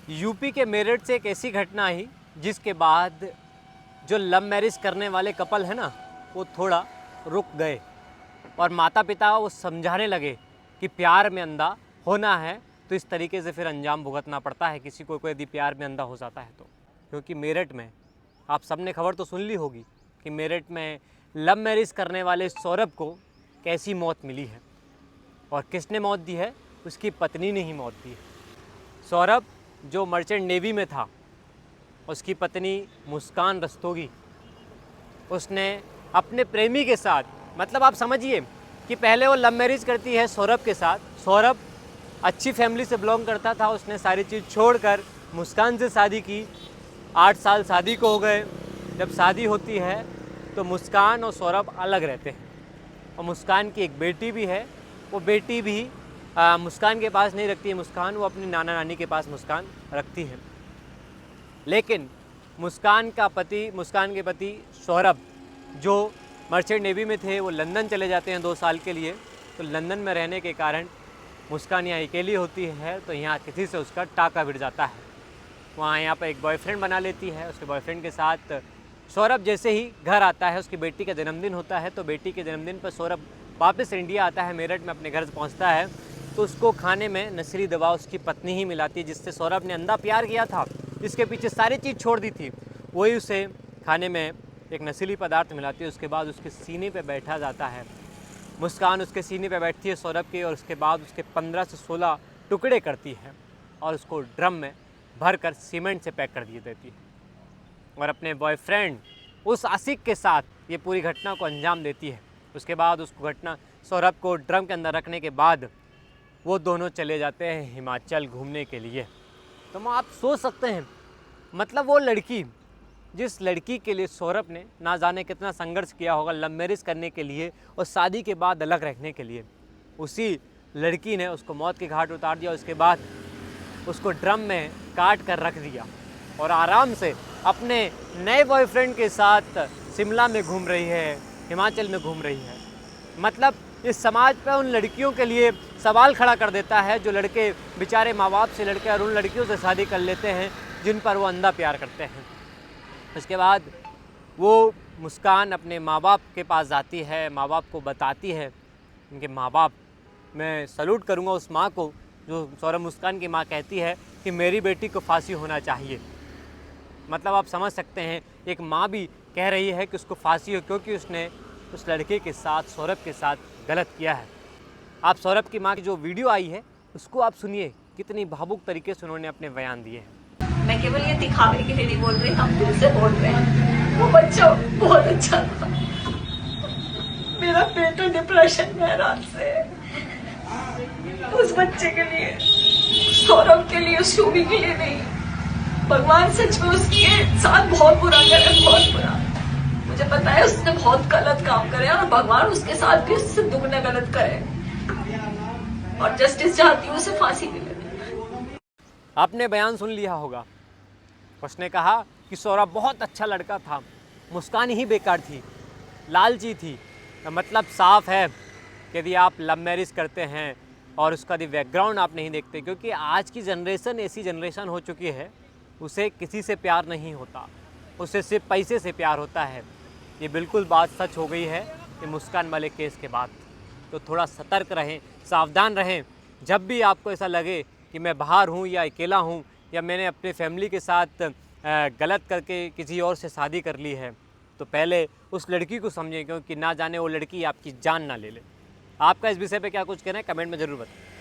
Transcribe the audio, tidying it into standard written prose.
UP के मेरठ से एक ऐसी घटना आई जिसके बाद जो लव मैरिज करने वाले कपल है ना, वो थोड़ा रुक गए और माता पिता वो समझाने लगे कि प्यार में अंधा होना है तो इस तरीके से फिर अंजाम भुगतना पड़ता है किसी को यदि प्यार में अंधा हो जाता है तो। क्योंकि मेरठ में आप सबने खबर तो सुन ली होगी कि मेरठ में लव मैरिज करने वाले सौरभ को कैसी मौत मिली है और किसने मौत दी है, उसकी पत्नी ने ही मौत दी है। सौरभ जो मर्चेंट नेवी में था, उसकी पत्नी मुस्कान रस्तोगी, उसने अपने प्रेमी के साथ, मतलब आप समझिए कि पहले वो लव मैरिज करती है सौरभ के साथ। सौरभ अच्छी फैमिली से बिलोंग करता था, उसने सारी चीज़ छोड़कर मुस्कान से शादी की। 8 साल शादी को हो गए। जब शादी होती है तो मुस्कान और सौरभ अलग रहते हैं और मुस्कान की एक बेटी भी है। वो बेटी भी मुस्कान के पास नहीं रखती है मुस्कान, वो अपनी नाना नानी के पास मुस्कान रखती है। लेकिन मुस्कान के पति सौरभ जो मर्चेंट नेवी में थे, वो लंदन चले जाते हैं 2 साल के लिए। तो लंदन में रहने के कारण मुस्कान यहाँ अकेली होती है, तो यहाँ किसी से उसका टाका भिड़ जाता है। वहाँ यहाँ पर एक बॉयफ्रेंड बना लेती है। उसके बॉयफ्रेंड के साथ सौरभ जैसे ही घर आता है, उसकी बेटी का जन्मदिन होता है, तो बेटी के जन्मदिन पर सौरभ वापस इंडिया आता है, मेरठ में अपने घर पहुँचता है। तो उसको खाने में नशीली दवा उसकी पत्नी ही मिलाती है, जिससे सौरभ ने अंधा प्यार किया था, इसके पीछे सारी चीज़ छोड़ दी थी, वही उसे खाने में एक नशीली पदार्थ मिलाती है। उसके बाद उसके सीने पे बैठा जाता है। मुस्कान उसके सीने पे बैठती है सौरभ के, और उसके बाद उसके 15 से 16 टुकड़े करती है और उसको ड्रम में भर कर सीमेंट से पैक कर दिए देती है और अपने बॉयफ्रेंड उस आशिक के साथ ये पूरी घटना को अंजाम देती है। उसके बाद उसको सौरभ को ड्रम के अंदर रखने के बाद वो दोनों चले जाते हैं हिमाचल घूमने के लिए। तो आप सोच सकते हैं, मतलब वो लड़की, जिस लड़की के लिए सौरभ ने ना जाने कितना संघर्ष किया होगा लव मैरिज करने के लिए और शादी के बाद अलग रहने के लिए, उसी लड़की ने उसको मौत के घाट उतार दिया। उसके बाद उसको ड्रम में काट कर रख दिया और आराम से अपने नए बॉयफ्रेंड के साथ शिमला में घूम रही है, हिमाचल में घूम रही है। मतलब इस समाज पर उन लड़कियों के लिए सवाल खड़ा कर देता है जो लड़के बेचारे माँ बाप से लड़के और उन लड़कियों से शादी कर लेते हैं जिन पर वो अंधा प्यार करते हैं। उसके बाद वो मुस्कान अपने माँ बाप के पास जाती है, माँ बाप को बताती है। उनके माँ बाप, मैं सैल्यूट करूँगा उस माँ को जो सौरभ मुस्कान की माँ कहती है कि मेरी बेटी को फांसी होना चाहिए। मतलब आप समझ सकते हैं, एक माँ भी कह रही है कि उसको फांसी हो क्योंकि उसने उस लड़के के साथ, सौरभ के साथ गलत किया है। आप सौरभ की माँ की जो वीडियो आई है उसको आप सुनिए, कितनी भावुक तरीके से उन्होंने अपने बयान दिए हैं। मैं केवल ये दिखावे के लिए नहीं बोल रही, हम दिल से बोल रहे हैं। वो बच्चा बहुत अच्छा था। मेरा बेटा डिप्रेशन में रात से, उस बच्चे के लिए, सौरभ के लिए, शोभी के लिए नहीं। भगवान सच में उसके साथ बहुत बुरा करे, बहुत बुरा। मुझे पता है उसने बहुत गलत काम करे और भगवान उसके साथ भी उससे दुगना गलत करे और जस्टिस चाहती हूँ उसे फांसी मिले। आपने बयान सुन लिया होगा। उसने कहा कि सौरभ बहुत अच्छा लड़का था, मुस्कान ही बेकार थी, लालची थी। मतलब साफ है कि यदि आप लव मैरिज करते हैं और उसका यदि बैकग्राउंड आप नहीं देखते, क्योंकि आज की जनरेशन ऐसी जनरेशन हो चुकी है, उसे किसी से प्यार नहीं होता, उसे सिर्फ पैसे से प्यार होता है। ये बिल्कुल बात सच हो गई है कि मुस्कान वाले केस के बाद। तो थोड़ा सतर्क रहें, सावधान रहें। जब भी आपको ऐसा लगे कि मैं बाहर हूँ या अकेला हूँ या मैंने अपने फैमिली के साथ गलत करके किसी और से शादी कर ली है, तो पहले उस लड़की को समझें, क्योंकि ना जाने वो लड़की आपकी जान ना ले ले। आपका इस विषय पे क्या कुछ कहना है, कमेंट में ज़रूर बताएं।